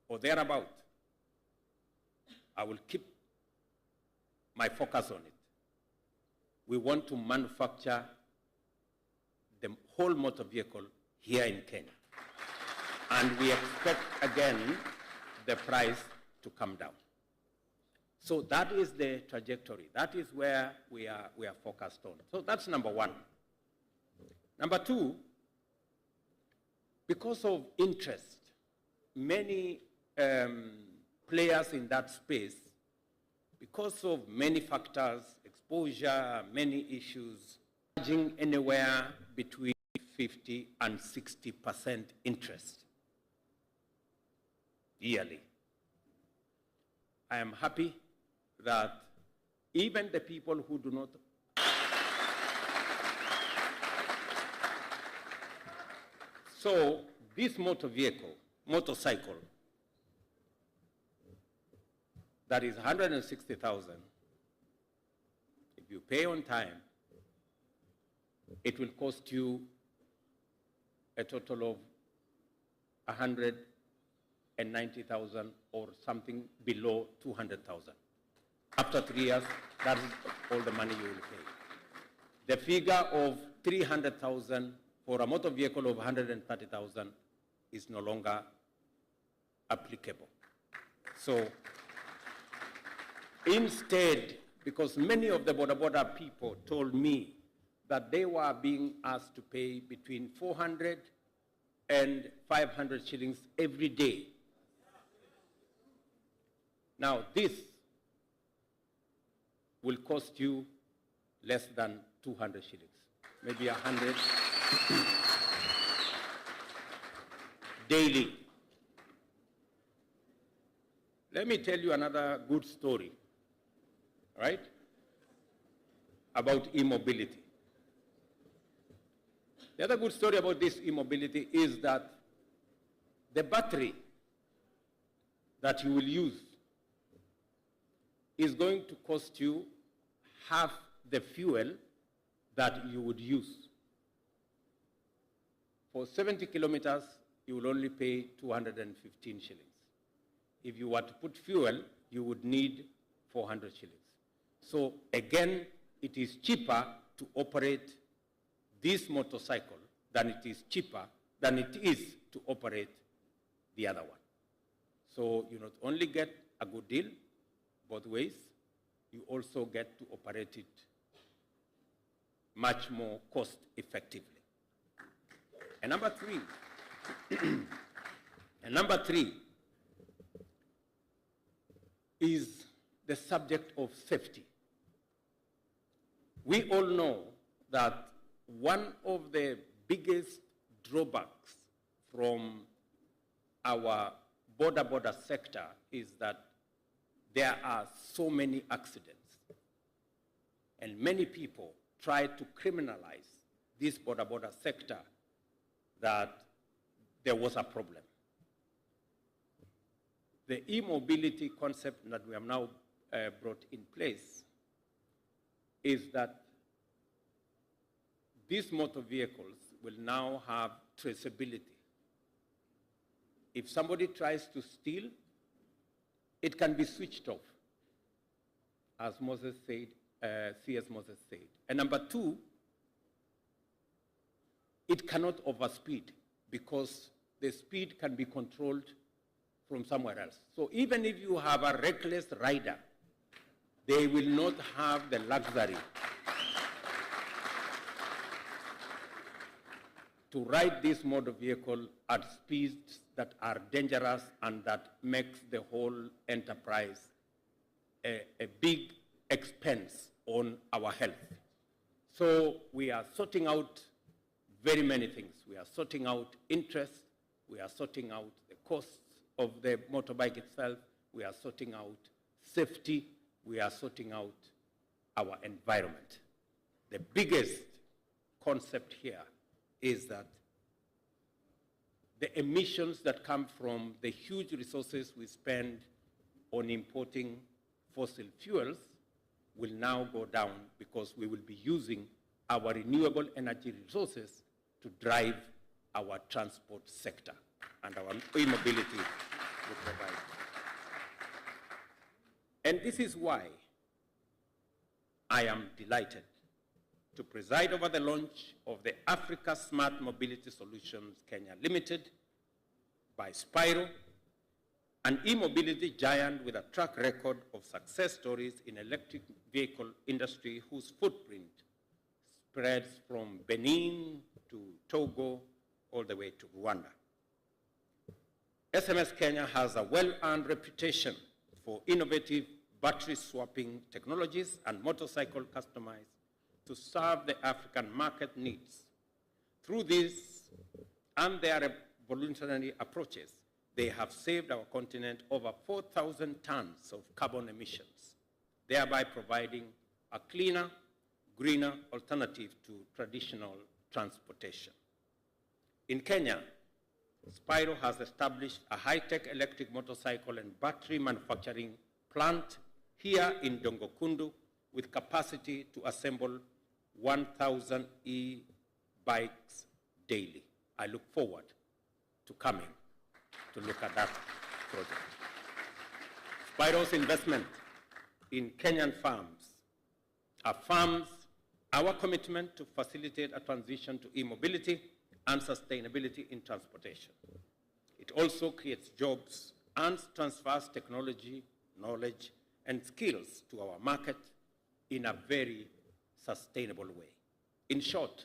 or thereabout, I will keep my focus on it. We want to manufacture the whole motor vehicle here in Kenya. And we expect, again, the price to come down. So that is the trajectory. That is where we are focused on. So that's number one. Number two, because of interest, many players in that space, because of many factors, exposure, many issues, charging anywhere between 50 and 60% interest yearly. I am happy that even the people who do not so this motorcycle, that is 160,000, if you pay on time, it will cost you a total of 190,000 or something below 200,000. After 3 years, that is all the money you will pay. The figure of 300,000 for a motor vehicle of 130,000 is no longer applicable. So instead, because many of the boda people told me that they were being asked to pay between 400 and 500 shillings every day. Now this will cost you less than 200 shillings, maybe 100 daily. Let me tell you another good story, right, about e-mobility. The other good story about this e-mobility is that the battery that you will use is going to cost you half the fuel that you would use. For 70 kilometers, you will only pay 215 shillings. If you were to put fuel, you would need 400 shillings. So again, it is cheaper to operate this motorcycle than it is to operate the other one. So you not only get a good deal both ways, you also get to operate it much more cost effectively. And number three is the subject of safety. We all know that one of the biggest drawbacks from our border sector is that there are so many accidents, and many people try to criminalize this border sector that there was a problem. The e-mobility concept that we have now brought in place is that these motor vehicles will now have traceability. If somebody tries to steal, it can be switched off, as Moses said, C.S. Moses said. And number two, it cannot overspeed because the speed can be controlled from somewhere else. So even if you have a reckless rider, they will not have the luxury to ride this motor vehicle at speeds that are dangerous and that makes the whole enterprise a big expense on our health. So we are sorting out very many things. We are sorting out interest, we are sorting out the costs of the motorbike itself, we are sorting out safety, we are sorting out our environment. The biggest concept here is that the emissions that come from the huge resources we spend on importing fossil fuels will now go down because we will be using our renewable energy resources to drive our transport sector and our e-mobility we provide. And this is why I am delighted to preside over the launch of the Africa Smart Mobility Solutions Kenya Limited by Spiro, an e-mobility giant with a track record of success stories in electric vehicle industry whose footprint spreads from Benin to Togo all the way to Rwanda. SMS Kenya has a well-earned reputation for innovative battery swapping technologies and motorcycle customized to serve the African market needs. Through this and their voluntary approaches, they have saved our continent over 4,000 tons of carbon emissions, thereby providing a cleaner, greener alternative to traditional transportation. In Kenya, Spiro has established a high-tech electric motorcycle and battery manufacturing plant here in Dongokundu with capacity to assemble 1,000 e-bikes daily. I look forward to coming to look at that project. Spiro's investment in Kenyan farms affirms our commitment to facilitate a transition to e-mobility and sustainability in transportation. It also creates jobs and transfers technology, knowledge, and skills to our market in a very sustainable way. In short,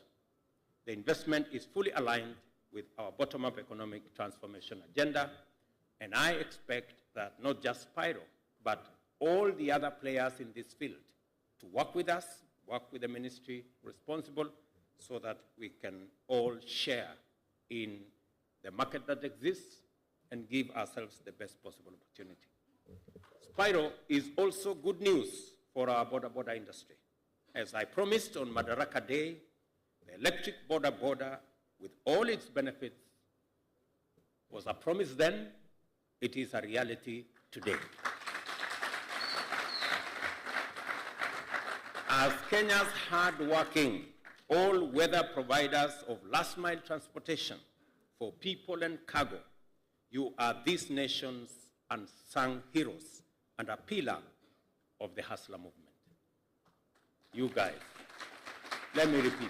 the investment is fully aligned with our bottom-up economic transformation agenda, and I expect that not just Spiro, but all the other players in this field to work with us, work with the ministry responsible, so that we can all share in the market that exists and give ourselves the best possible opportunity. Spiro is also good news for our border industry. As I promised on Madaraka Day, the electric border with all its benefits was a promise then, it is a reality today. As Kenya's hard-working, all-weather providers of last-mile transportation for people and cargo, you are this nation's unsung heroes and a pillar of the hustler movement. You guys, let me repeat.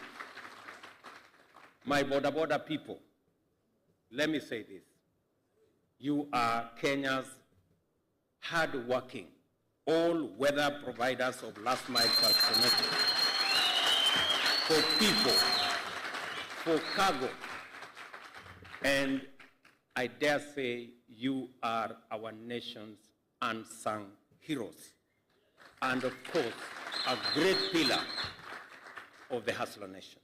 My border people, let me say this. You are Kenya's hard-working, all-weather providers of last-mile transportation for people, for cargo, and I dare say you are our nation's unsung heroes, and of course, a great pillar of the hustler nation.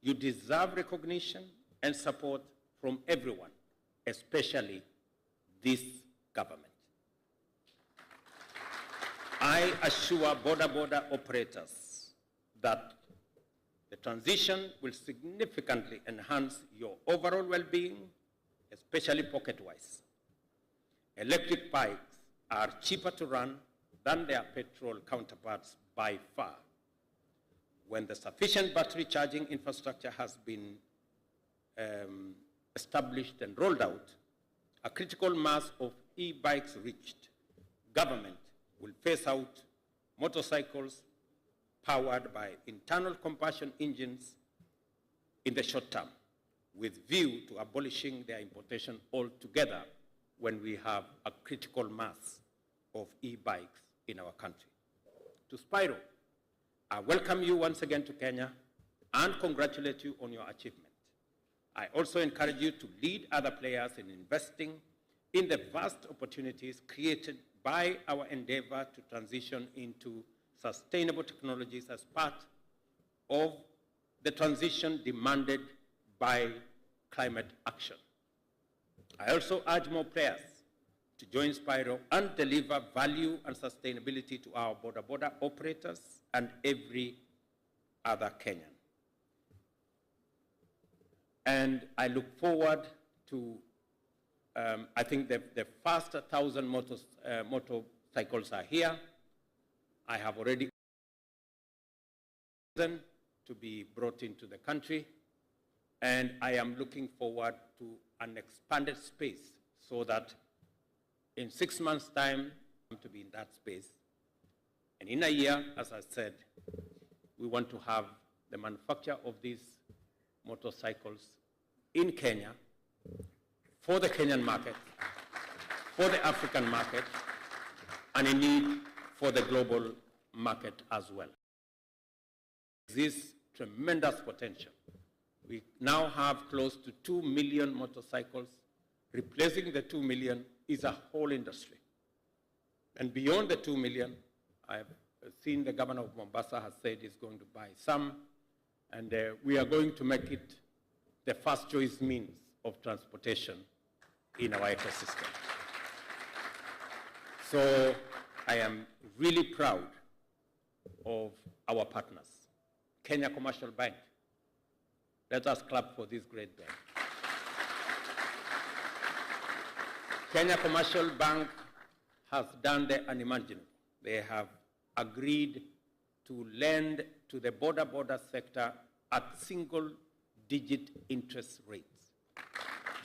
You deserve recognition and support from everyone, especially this government. I assure border operators that the transition will significantly enhance your overall well-being, especially pocket-wise. Electric bikes are cheaper to run than their petrol counterparts by far. When the sufficient battery charging infrastructure has been established and rolled out, a critical mass of e-bikes reached, government will phase out motorcycles powered by internal combustion engines in the short term, with view to abolishing their importation altogether when we have a critical mass of e-bikes in our country. To Spiro, I welcome you once again to Kenya and congratulate you on your achievement. I also encourage you to lead other players in investing in the vast opportunities created by our endeavor to transition into sustainable technologies as part of the transition demanded by climate action. I also urge more players to join Spiro and deliver value and sustainability to our border operators and every other Kenyan. And I look forward to, I think the first 1,000 motorcycles are here. I have already them to be brought into the country, and I am looking forward to an expanded space so that In 6 months' time, to be in that space. And in a year, as I said, we want to have the manufacture of these motorcycles in Kenya for the Kenyan market, for the African market, and indeed for the global market as well. This tremendous potential. We now have close to 2 million motorcycles. Replacing the 2 million is a whole industry. And beyond the 2 million, I've seen the governor of Mombasa has said he's going to buy some, and we are going to make it the first choice means of transportation in our ecosystem. So I am really proud of our partners. Kenya Commercial Bank. Let us clap for this great bank. Kenya Commercial Bank has done the unimaginable. They have agreed to lend to the border sector at single-digit interest rates.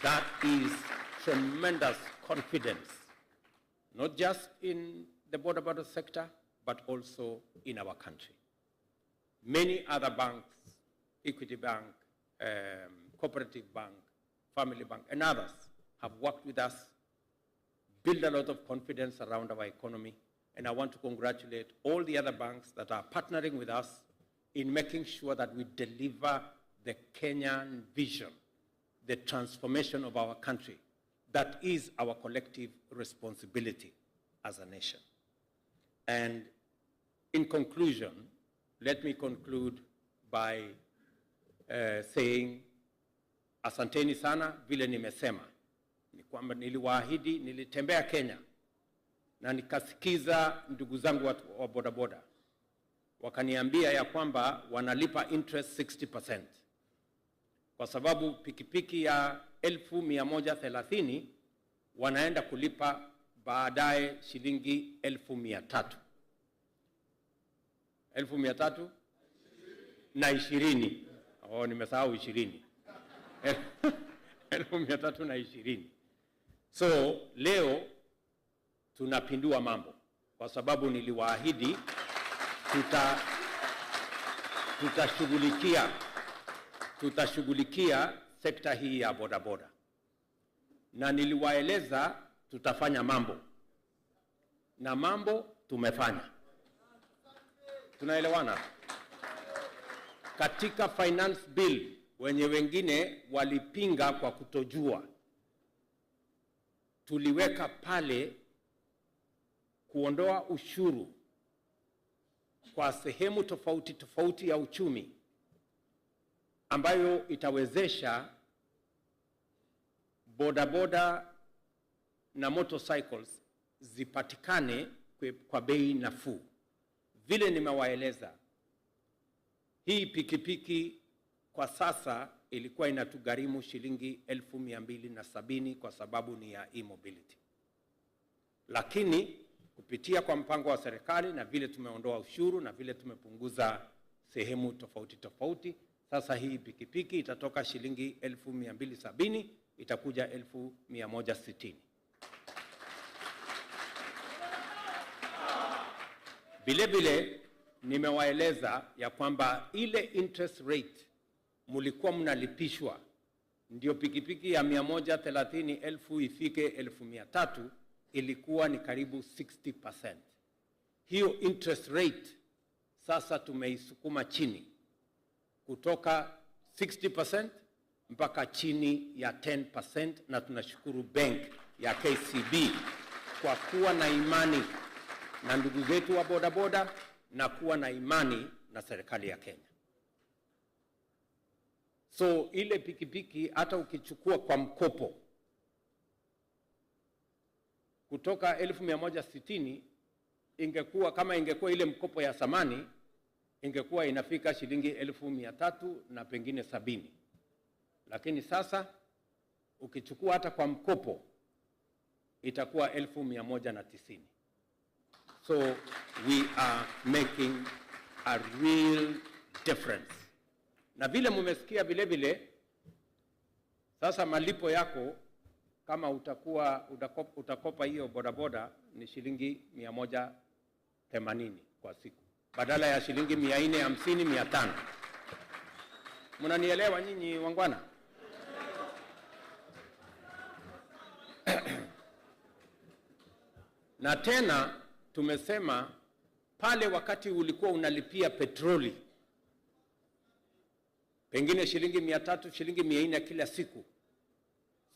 That is tremendous confidence, not just in the border sector, but also in our country. Many other banks, Equity Bank, Cooperative Bank, Family Bank, and others have worked with us, build a lot of confidence around our economy, and I want to congratulate all the other banks that are partnering with us in making sure that we deliver the Kenyan vision, the transformation of our country. That is our collective responsibility as a nation. And in conclusion, let me conclude by saying, asanteni sana, vile nimesema. Ni kwamba niliwaahidi, nilitembea Kenya na nikasikiza ndugu zangu wa bodaboda. Wakaniambia ya kwamba wanalipa interest 60%. Kwa sababu pikipiki ya 1,130 wanaenda kulipa baadaye shilingi 1,300. 1,320. Oh, nimesahau 20. 1,320. So leo tunapindua mambo kwa sababu niliwaahidi tutashughulikia sekta hii ya bodaboda, na niliwaeleza tutafanya mambo, na mambo tumefanya. Tunaelewana? Katika finance bill wenye wengine walipinga kwa kutojua, tuliweka pale kuondoa ushuru kwa sehemu tofauti ya uchumi ambayo itawezesha bodaboda na motorcycles zipatikane kwa bei nafuu. Vile nimewaeleza, hii pikipiki kwa sasa ilikuwa inatugharimu shilingi 1,270 kwa sababu ni ya e-mobility. Lakini kupitia kwa mpango wa serikali na vile tumeondoa ushuru na vile tumepunguza sehemu tofauti, sasa hii pikipiki itatoka shilingi 1,270 itakuja 1,160. Vile nimewaeleza ya kwamba ile interest rate mulikuwa mnalipishwa ndio pikipiki ya 130,000 ifike 1,300 ilikuwa ni karibu 60%. Hiyo interest rate sasa tumeisukuma chini kutoka 60% mpaka chini ya 10%, na tunashukuru bank ya KCB kwa kuwa na imani na ndugu zetu wa bodaboda na kuwa na imani na serikali ya Kenya. So ile pikipiki hata ukichukua kwa mkopo kutoka 1,160 ingekuwa, kama ingekuwa ile mkopo ya zamani, ingekuwa inafika shilingi 1,300 na pengine 70. Lakini sasa ukichukua hata kwa mkopo itakuwa 1,190. So we are making a real difference. Na vile mumesikia vile sasa malipo yako kama utakopa hiyo bodaboda ni shilingi 180 kwa siku, badala ya shilingi 450, 500. Mnanielewa nyinyi wangwana? Na tena tumesema pale wakati ulikuwa unalipia petroli pengine shilingi 300, shilingi 400 kila siku,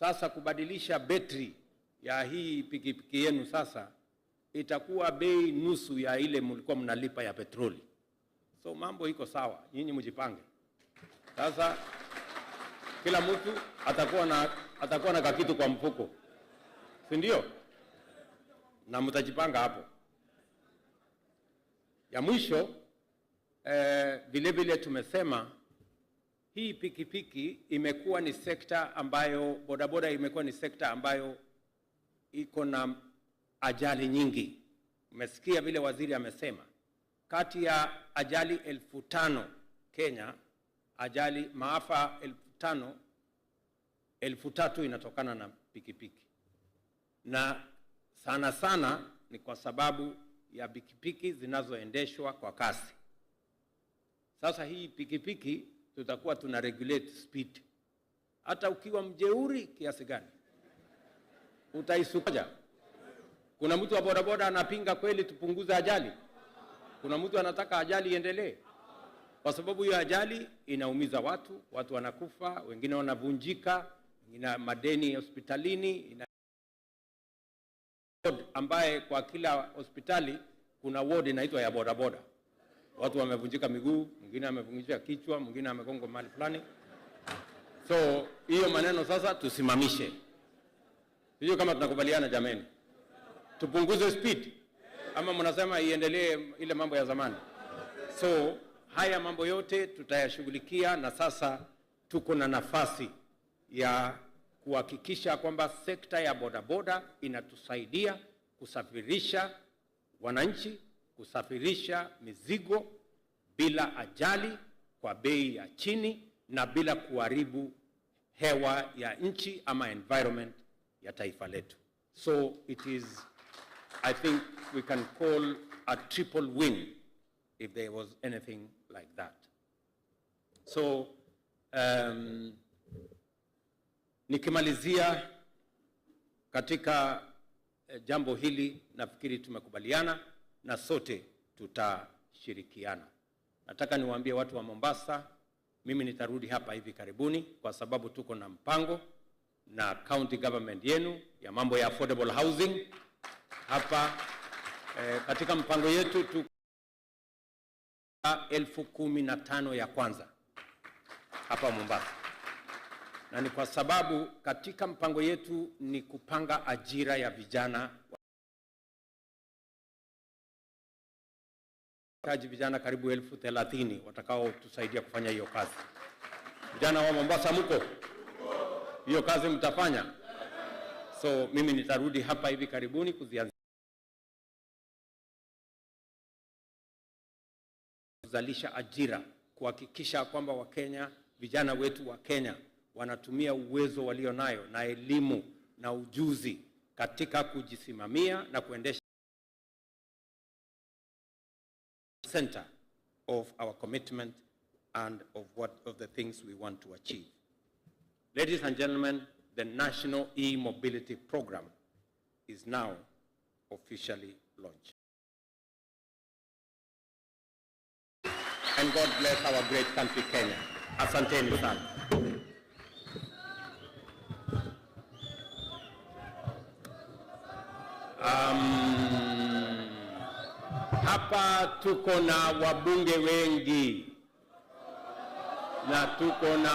sasa kubadilisha betri ya hii pikipiki yenu sasa itakuwa bei nusu ya ile mlikuwa mnalipa ya petroli. So mambo iko sawa, nyinyi mjipange. Sasa kila mtu atakuwa na kakitu kwa mfuko, si ndio? Na mtajipanga hapo. Ya mwisho vile vile tumesema hii pikipiki imekuwa ni sekta ambayo, bodaboda imekuwa ni sekta ambayo iko na ajali nyingi. Umesikia vile waziri amesema, kati ya ajali 5,000 Kenya, ajali maafa 5,000, 3,000 inatokana na pikipiki. Na sana sana ni kwa sababu ya pikipiki zinazoendeshwa kwa kasi. Sasa hii pikipiki tutakuwa tuna regulate speed. Hata ukiwa mjeuri kiasi gani utaisukaja. Kuna mtu wa bodaboda anapinga kweli tupunguze ajali? Kuna mtu anataka ajali iendelee? Kwa sababu hiyo ajali inaumiza watu, watu wanakufa, wengine wanavunjika, ina madeni hospitalini, ambaye kwa kila hospitali kuna ward inaitwa ya bodaboda. Watu wamevunjika miguu, mwingine amevunjika kichwa, mwingine amegongwa mahali fulani. So hiyo maneno sasa tusimamishe. Hiyo kama tunakubaliana jameni. Tupunguze speed ama mnasema iendelee ile mambo ya zamani? So haya mambo yote tutayashughulikia, na sasa tuko na nafasi ya kuhakikisha kwamba sekta ya bodaboda inatusaidia kusafirisha wananchi, kusafirisha mizigo bila ajali, kwa bei ya chini, na bila kuharibu hewa ya nchi ama environment ya taifa letu. So it is, I think we can call a triple win if there was anything like that. So nikimalizia katika jambo hili, nafikiri tumekubaliana na sote tutashirikiana. Nataka niwaambie watu wa Mombasa, mimi nitarudi hapa hivi karibuni kwa sababu tuko na mpango na county government yenu ya mambo ya affordable housing hapa. Katika mpango yetu tu 15,000 ya kwanza hapa Mombasa. Na ni kwa sababu katika mpango yetu ni kupanga ajira ya vijana. Vijana karibu 30,000 watakao tusaidia kufanya hiyo kazi. Vijana wa Mombasa mko? Hiyo kazi mtafanya? So mimi nitarudi hapa hivi karibuni kuzalisha ajira, kuhakikisha kwamba Wakenya, vijana wetu wa Kenya wanatumia uwezo walio nayo na elimu na ujuzi katika kujisimamia na kuendesha center of our commitment and of the things we want to achieve. Ladies and gentlemen, the National E-Mobility Program is now officially launched. And God bless our great country, Kenya. Asanteni sana. Hapa tuko na wabunge wengi na tuko na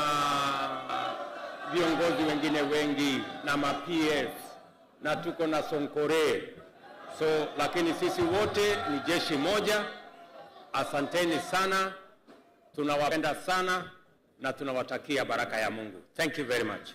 viongozi wengine wengi na ma-PS na tuko na Sonkore. So lakini sisi wote ni jeshi moja. Asanteni sana, tunawapenda sana na tunawatakia baraka ya Mungu. Thank you very much.